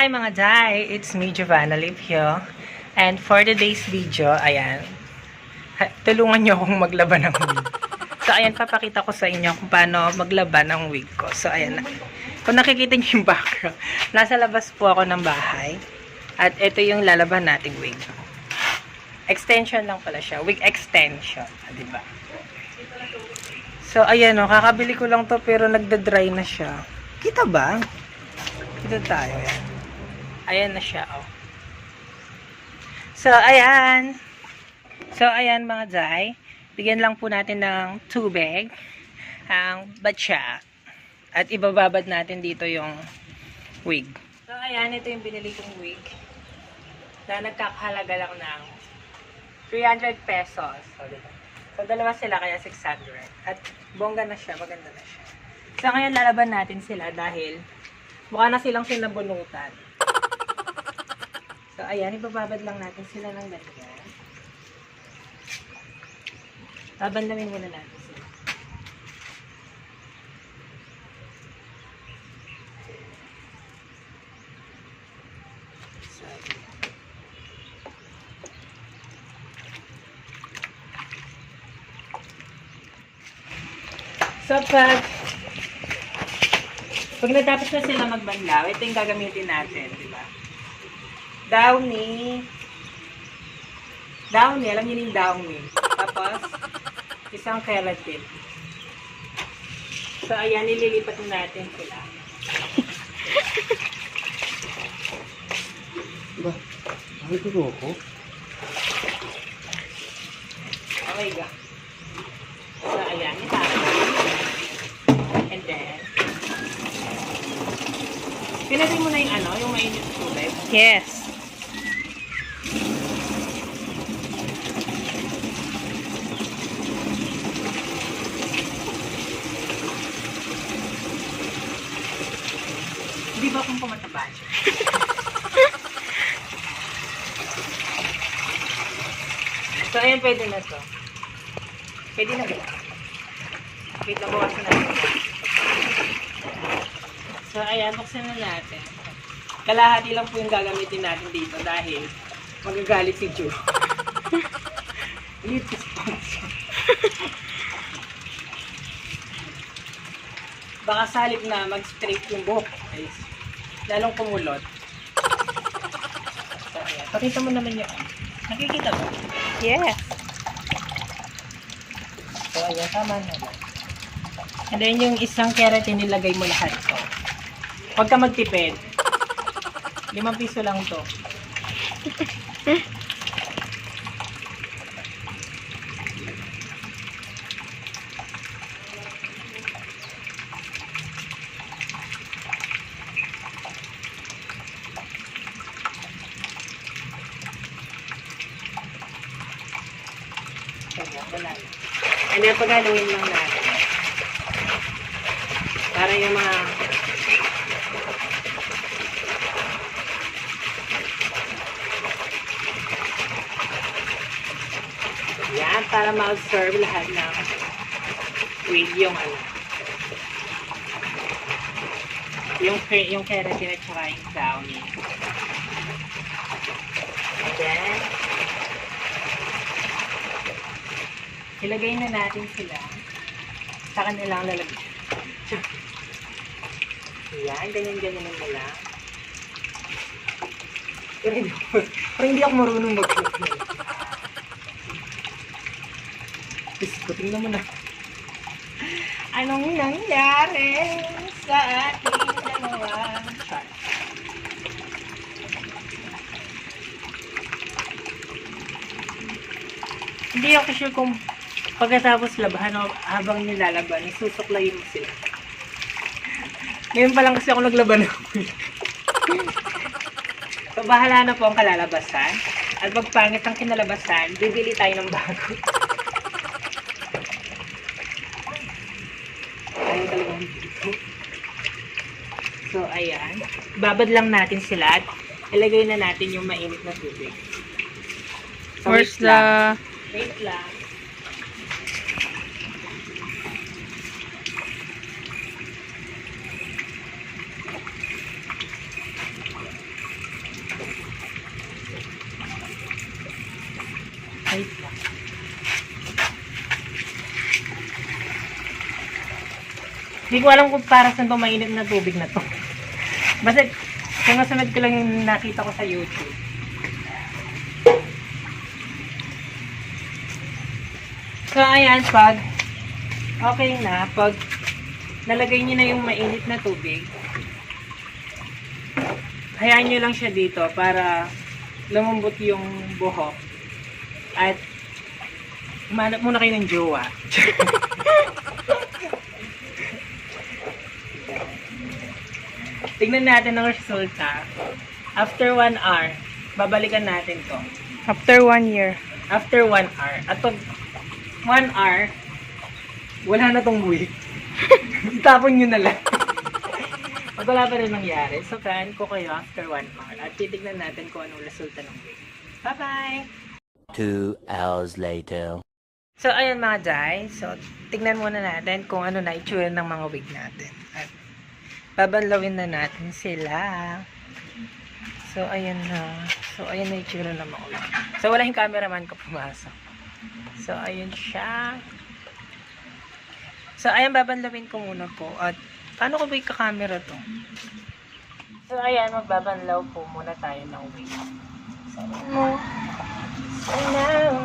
Hi mga Jai! It's me, Giovanna Livio. And for today's video, ayan, tulungan nyo akong maglaban ng wig. So ayan, papakita ko sa inyo kung paano maglaban ng wig ko. So ayan, kung nakikita nyo yung background, nasa labas po ako ng bahay. At ito yung lalaban nating wig. Extension lang pala siya. Wig extension. Diba? So ayan o, kakabili ko lang to pero nagda-dry na siya. Kita ba? Kita tayo yan. Ayan na siya, oh. So, ayan. So, ayan mga Jai. Bigyan lang po natin ng tubig ang batya. At ibababad natin dito yung wig. So, ayan. Ito yung binili kong wig. Na nagkakahalaga lang ng 300 pesos. So, dalawa sila kaya 600. At bongga na siya. Maganda na siya. So, ngayon lalaban natin sila dahil mukha na silang sinabunutan. So, ayan, ibababad lang natin sila ng ganyan. Babandamin muna natin sila. So, pag natapos na sila magbanlaw, ito yung gagamitin natin, di ba? Downy. Downy, alam niyo yung downy. Tapos, isang keratin. So, ayan, nililipat natin sila. Ba? Ano ito ko? Okay, ga. So, ayan, itapos. And then, pinagay mo na yung ano, yung mainit na tubig. Yes. Di ba kung pumataba siya? So, ayan, pwede na to. Pwede na ba? Wait lang, bawasan natin. So, ayan, buksan na natin. Kalahati lang po yung gagamitin natin dito dahil magagalit si Joe. Lip sponsor. Baka sa halip na mag-straight yung buhok. Guys. Lalong kumulot. So, ayan. Pakita mo naman yung nakikita mo? Yes. So, ayan. Tama na. And then, yung isang keratin, nilagay mo lahat to. Huwag ka magtipid. 5 piso lang to. And then, paghaluin lang natin. Para yung mga yan, para ma-absorb lahat ng wig yung ano. Yung keratin at saka yung downy. And then, ilagay na natin sila sa kanilang lalagyan. Yan, ganyan-ganyan mo lang. Pero hindi ako marunong mag-cook. Ko, tingnan mo na. Anong nangyari sa ating dalawa? Hindi ako sure kung pagkatapos labahan o habang nilalaban, isusuklayin mo sila. Ngayon pa lang kasi ako naglaban ako. So, bahala na po ang kalalabasan. At pag pangit ang kinalabasan, bibili tayo ng bago. Ayun talagang dito. So, ayan. Babad lang natin sila at ilagay na natin yung mainit na tubig. So, Where's the... Wait lang. Wait lang. Hindi ko alam kung para saan to mainit na tubig na to. Basta, sunod ko lang yung nakita ko sa YouTube. So, ayan, pag okay na, pag nalagay niyo na yung mainit na tubig, hayaan nyo lang siya dito para lumambot yung buhok. At manap muna kayo ng jowa. Tignan natin ang resulta. After 1 hour, babalikan natin to. After 1 year. After 1 hour. At pag 1 hour, wala na tong wig. Itapon nyo na lang. Pag wala pa rin nangyari, so kan ko kayo after 1 hour. At titignan natin kung anong resulta ng wig. Bye-bye! 2 hours later. So, ayun mga Jai. So, tignan muna natin kung ano na itsura ng mga wig natin. At babanlawin na natin sila. So, ayun na. So, ayun na itsura ng mga wig. So, wala yung cameraman ko pumasok. So, ayun siya. So, ayun, babanlawin ko muna po. At, paano ko ba ika-camera to? So, ayan, magbabanlaw po muna tayo ng wig. So, mo. So, now,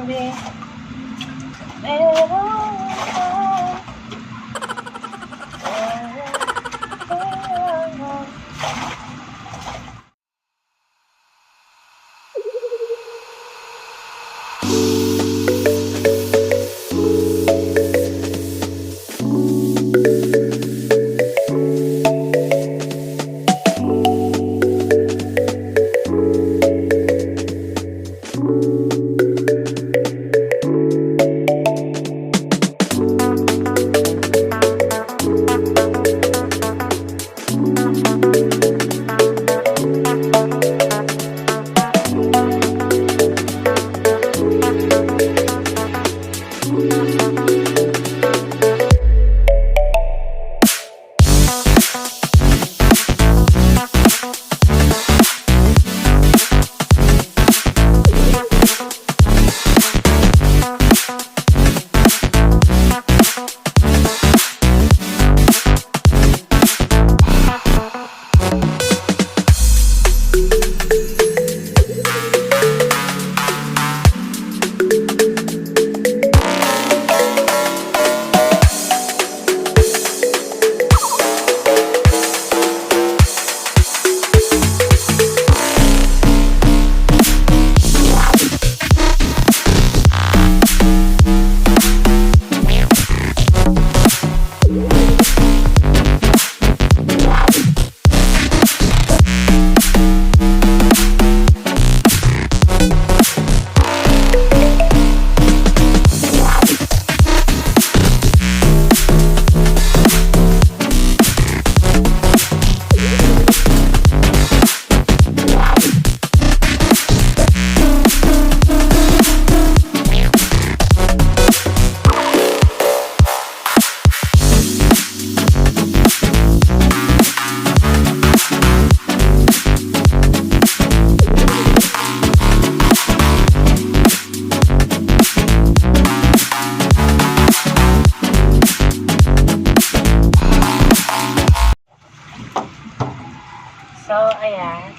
ayan.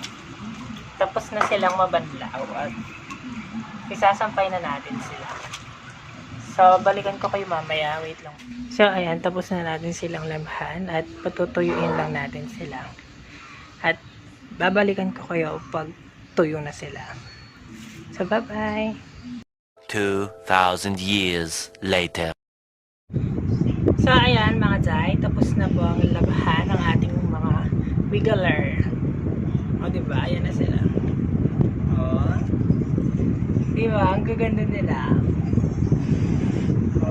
Tapos na silang mabanlaw at isasampay na natin sila. So, balikan ko kayo mamaya. Wait lang. So, ayan. Tapos na natin silang lamhan at patutuyuin lang natin sila. At babalikan ko kayo pag tuyo na sila. So, bye-bye! 2,000 years later. So, ayan mga Jai. Tapos na po ang labahan ng ating mga wiggler. O, diba? Ayan na sila. O. Diba? Ang gaganda nila. O.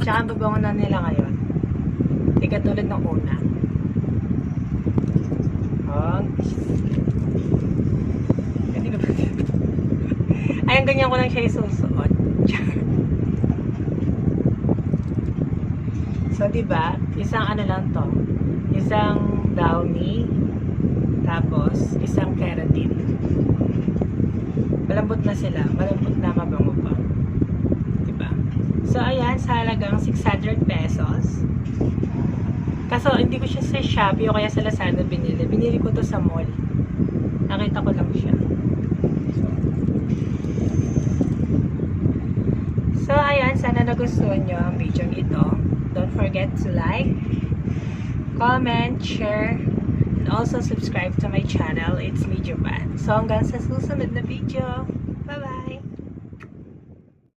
Tsaka ang babango na nila ngayon. Di katulad ng una. O. Hindi na ba dito? Ayan, ganyan ko lang siya isusuot. So, diba? Isang ano lang to. Isang downy. Tapos, isang keratin. Malambot na sila. Malambot na, mabango pa. Diba? So, ayan, sa halagang 600 pesos. Kaso, hindi ko siya sa Shopee o kaya sa Lazada binili. Binili ko to sa mall. Nakita ko lang siya. So, ayan, sana nagustuhan nyo ang video ito. Don't forget to like, comment, share, and also subscribe to my channel. It's me, Japan. So, hanggang sa susunod na video. Bye-bye!